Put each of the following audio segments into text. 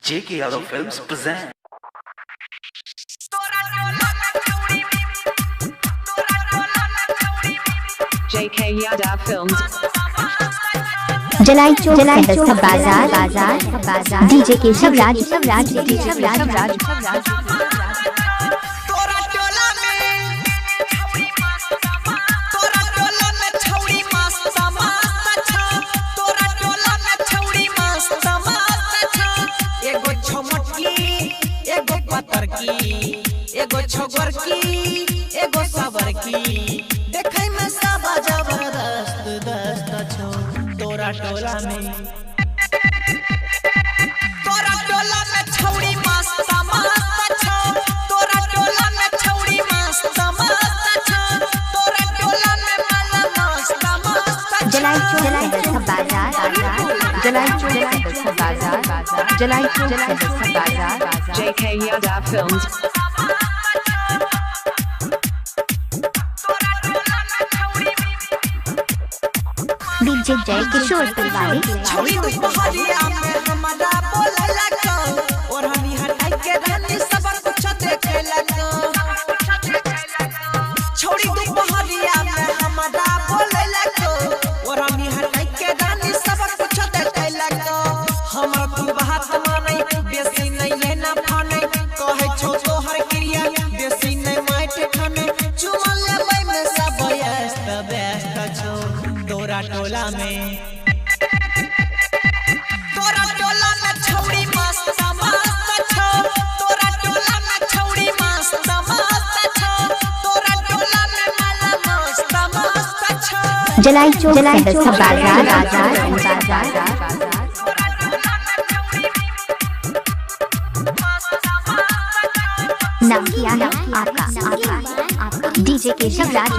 JK Yadav Films present. JK Yadav Films. जलाई चौक बाजार DJ के शवराज एगो छोगर की एगो सबर की देखै में सब जबरदस्त दस्त छो तोरा टोला में छौड़ी मस्त मस्त छो तोरा टोला में छौड़ी मस्त मस्त छो तोरा टोला में माला मस्त मस्त जलाई चौक बाजार JK Yadav Films. डीजे जय किशोर तिवारी छौड़ी दुपहरिया में हमरा बोले लगो और हनी हटाई के रानी सब कुछ देखे लगो छौड़ी दुपहरिया में हमरा बोले लगो और हनी हटाई के रानी सब कुछ देखे लगो हमरा तू बात मानै बेसी नहीं है ना फानै कहे छौ तोहर क्रिया बेसी नहीं माइट खाने चुमा लेबै में सब व्यस्त छौ तोरा टोला में छौड़ी मस्त मस्त छौ तोरा टोला में छौड़ी मस्त मस्त छौ तोरा टोला में माला मस्त मस्त छौ जलाई चौक बाजार नाम किया है आपका डीजे के शवराज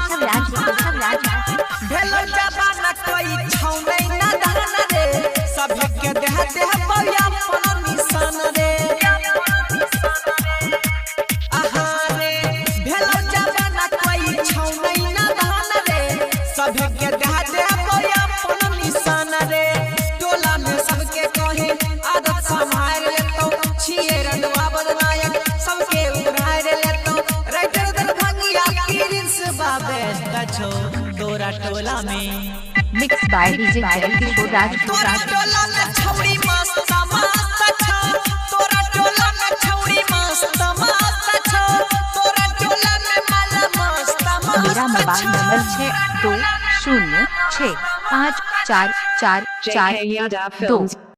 भेलो जबाना कोई छौ नहीं ना दाना रे सभे के देह पया अपन निशान रे आहा रे भेलो जबाना कोई छौ नहीं ना दाना रे सभे के देह पया अपन निशान रे टोला में सबके कहे आदत संभाल लेतो छिए रंगवा बदनायक सबके उड़ाए लेतो राइटर दरभंगिया प्रिंस बाबे छौ तोरा टोला में मिक्स बाय डीजे जय किशोर तोरा टोला में छौड़ी मस्त मस्त छौ तोरा टोला में छौड़ी मस्त मस्त छौ तोरा टोला में माला मस्त मस्त मेरा mobile number 6206544442। JK Yadav Films.